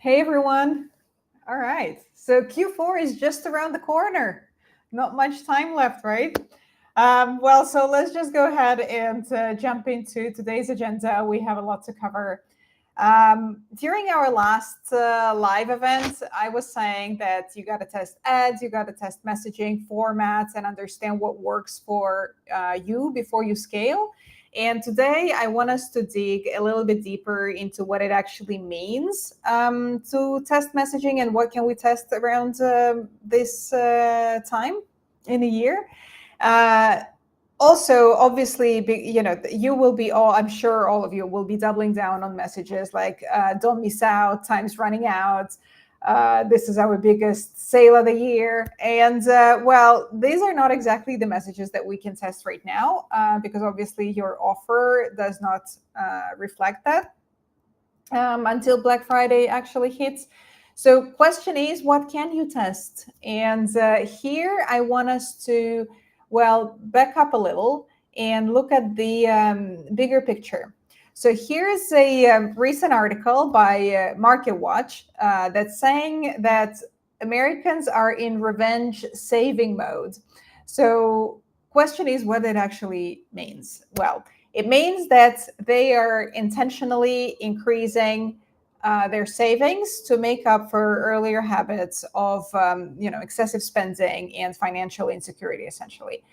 Hey everyone. All right. So Q4 is just around the corner. Not much time left, right? So let's just go ahead and jump into today's agenda. We have a lot to cover. During our last live event, I was saying that you got to test ads, you got to test messaging formats, and understand what works for you before you scale. And today, I want us to dig a little bit deeper into what it actually means to test messaging and what can we test around this time in a year. Uh, Also, obviously, you will be all, I'm sure all of you will be doubling down on messages like don't miss out, time's running out, this is our biggest sale of the year. And these are not exactly the messages that we can test right now because obviously your offer does not reflect that until Black Friday actually hits. So question is, what can you test? And here I want us to, back up a little and look at the bigger picture. So here's a recent article by MarketWatch that's saying that Americans are in revenge saving mode. So question is what it actually means. Well, it means that they are intentionally increasing their savings to make up for earlier habits of excessive spending and financial insecurity, essentially.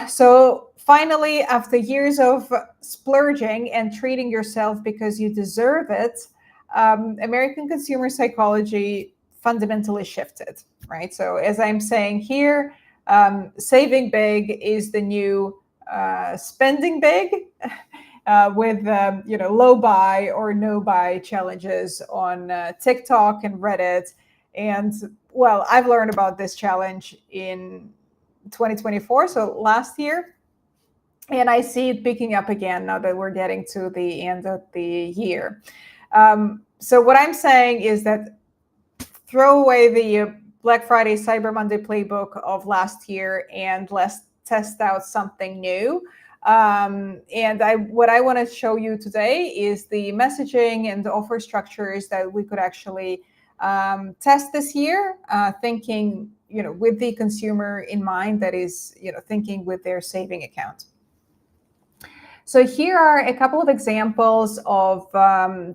So finally, after years of splurging and treating yourself because you deserve it, American consumer psychology fundamentally shifted, right? So as I'm saying here, saving big is the new spending big. With low buy or no buy challenges on TikTok and Reddit. And I've learned about this challenge in 2024, so last year, and I see it picking up again now that we're getting to the end of the year. So what I'm saying is that throw away the Black Friday, Cyber Monday playbook of last year and let's test out something new. What I want to show you today is the messaging and the offer structures that we could actually test this year, thinking, with the consumer in mind, that is, thinking with their saving account. So here are a couple of examples of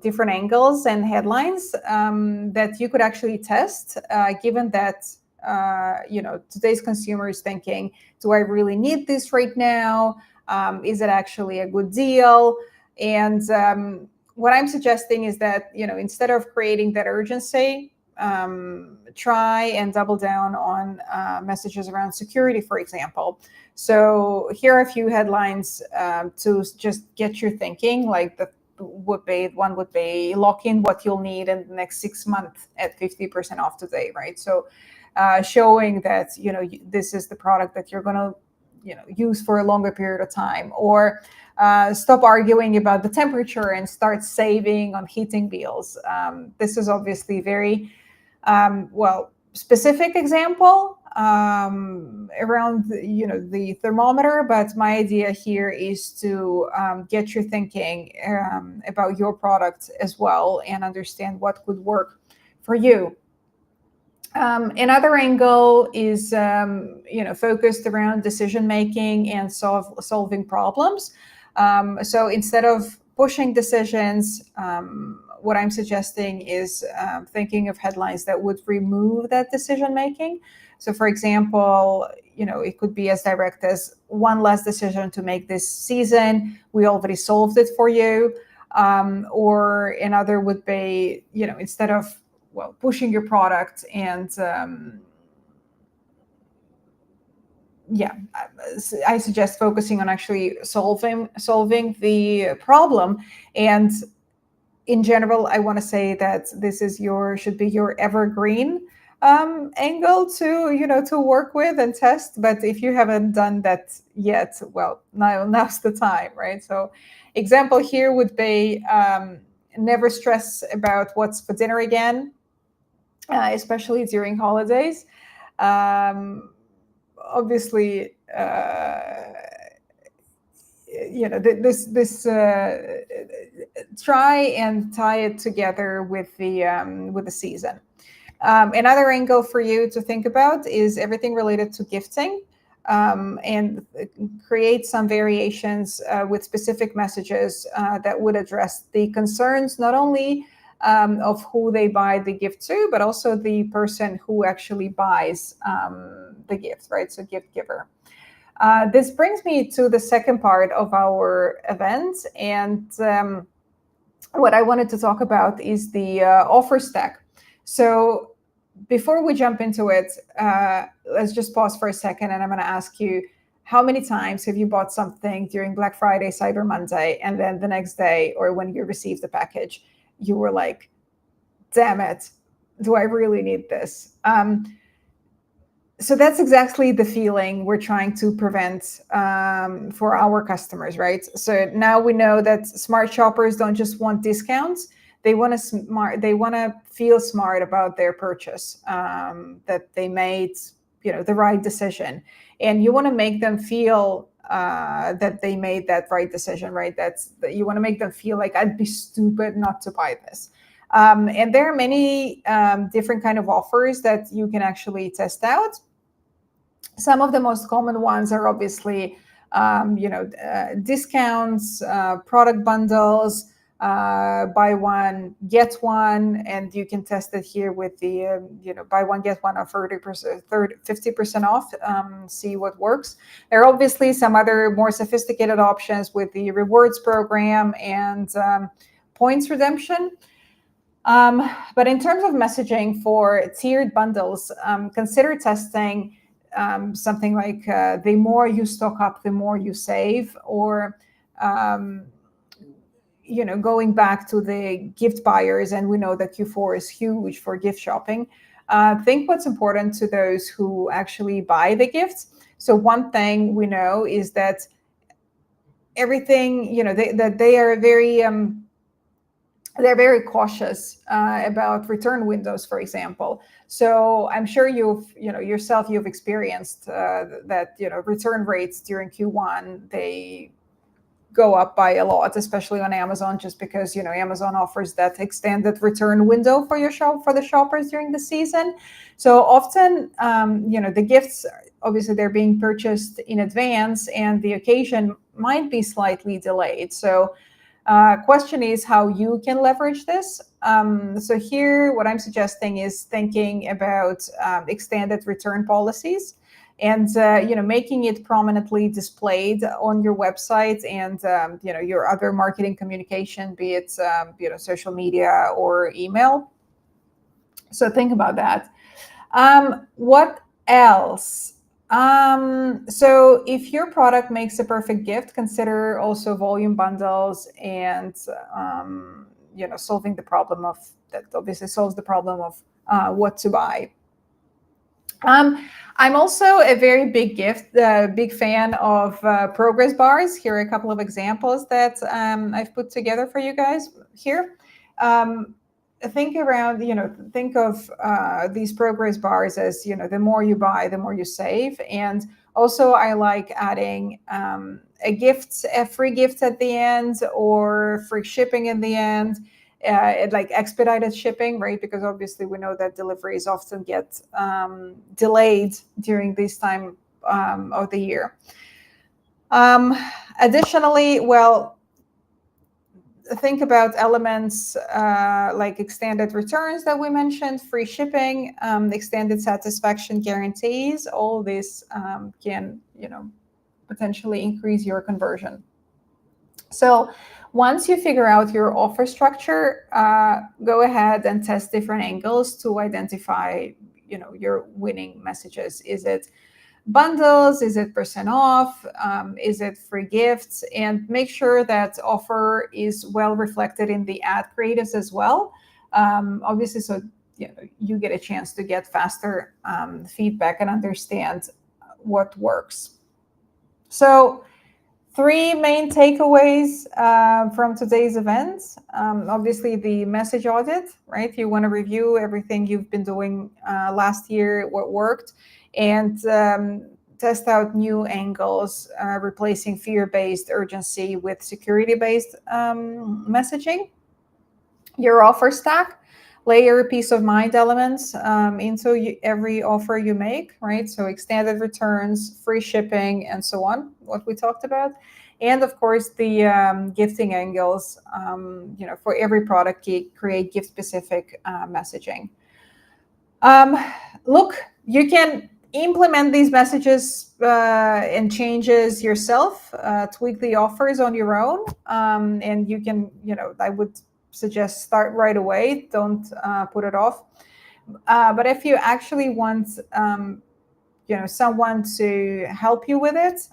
different angles and headlines that you could actually test, given that today's consumer is thinking, do I really need this right now? Is it actually a good deal? And what I'm suggesting is that, instead of creating that urgency, try and double down on messages around security, for example. So here are a few headlines to just get you thinking, like one would be lock in what you'll need in the next 6 months at 50% off today, right? So showing that, this is the product that you're going to use for a longer period of time, or stop arguing about the temperature and start saving on heating bills. This is obviously very specific example around the thermometer, but my idea here is to get you thinking about your product as well and understand what could work for you. Another angle is focused around decision making and solving problems. So instead of pushing decisions, what I'm suggesting is thinking of headlines that would remove that decision making. So for example, it could be as direct as one less decision to make this season. We already solved it for you. Or another would be, instead of pushing your product and yeah, I suggest focusing on actually solving the problem. And in general, I want to say that this is should be your evergreen angle to work with and test. But if you haven't done that yet, well, now's the time, right? So, example here would be never stress about what's for dinner again, especially during holidays. Obviously, this try and tie it together with the season. Another angle for you to think about is everything related to gifting, and create some variations with specific messages that would address the concerns not only of who they buy the gift to, but also the person who actually buys the gift, right? So gift giver. This brings me to the second part of our event, and what I wanted to talk about is the offer stack. So before we jump into it, let's just pause for a second, and I'm going to ask you, how many times have you bought something during Black Friday, Cyber Monday, and then the next day, or when you received the package, you were like, damn it, do I really need this? So that's exactly the feeling we're trying to prevent for our customers, right? So now we know that smart shoppers don't just want discounts; they want to feel smart about their purchase, that they made, the right decision, and you want to make them feel that they made that right decision, right? You want to make them feel like, I'd be stupid not to buy this. And there are many different kind of offers that you can actually test out. Some of the most common ones are obviously, discounts, product bundles, buy one, get one, and you can test it here with the, buy one, get one of 50% off, see what works. There are obviously some other more sophisticated options with the rewards program and points redemption. But in terms of messaging for tiered bundles, consider testing something like the more you stock up, the more you save, or going back to the gift buyers, and we know that Q4 is huge for gift shopping. Think what's important to those who actually buy the gifts. So one thing we know is that everything, that they are very they're very cautious about return windows, for example. So I'm sure you've experienced that return rates during Q1, they go up by a lot, especially on Amazon, just because Amazon offers that extended return window for the shoppers during the season. So often, the gifts, obviously, they're being purchased in advance, and the occasion might be slightly delayed. So question is how you can leverage this. So here, what I'm suggesting is thinking about extended return policies, and making it prominently displayed on your website and your other marketing communication, be it social media or email. So think about that. What else? So if your product makes a perfect gift, consider also volume bundles and solving the problem of that. Obviously solves the problem of what to buy. I'm also a very big fan of progress bars. Here are a couple of examples that I've put together for you guys here. Think of these progress bars as, the more you buy, the more you save. And also I like adding a free gift at the end, or free shipping in the end. Like expedited shipping, right? Because obviously we know that deliveries often get delayed during this time of the year. Additionally, think about elements like extended returns that we mentioned, free shipping, extended satisfaction guarantees. All this can, potentially increase your conversion. So once you figure out your offer structure, go ahead and test different angles to identify, your winning messages. Is it bundles? Is it percent off? Is it free gifts? And make sure that offer is well reflected in the ad creatives as well. Obviously, so you get a chance to get faster feedback and understand what works. So 3 main takeaways from today's event. Obviously, the message audit, right? You want to review everything you've been doing last year, what worked, and test out new angles, replacing fear-based urgency with security-based messaging. Your offer stack, layer peace of mind elements into every offer you make, right? So extended returns, free shipping, and so on, what we talked about. And of course, the gifting angles, for every product, create gift-specific messaging. Look, you can implement these messages and changes yourself, tweak the offers on your own, and you can, I would suggest start right away. Don't put it off. But if you actually want, someone to help you with it,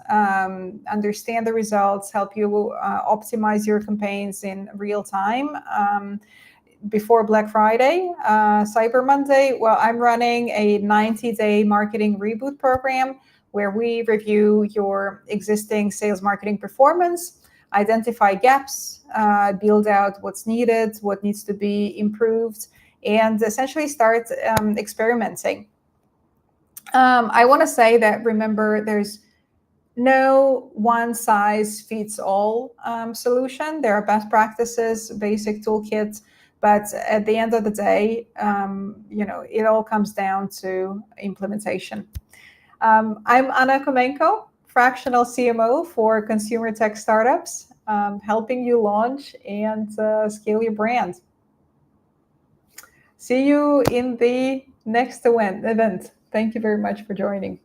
understand the results, help you optimize your campaigns in real time before Black Friday, Cyber Monday, well, I'm running a 90-day marketing reboot program where we review your existing sales marketing performance, identify gaps, build out what's needed, what needs to be improved, and essentially start experimenting. I want to say that, remember, there's no one-size-fits-all solution. There are best practices, basic toolkits, but at the end of the day, it all comes down to implementation. I'm Anna Komenko, fractional CMO for consumer tech startups, helping you launch and scale your brand. See you in the next event. Thank you very much for joining.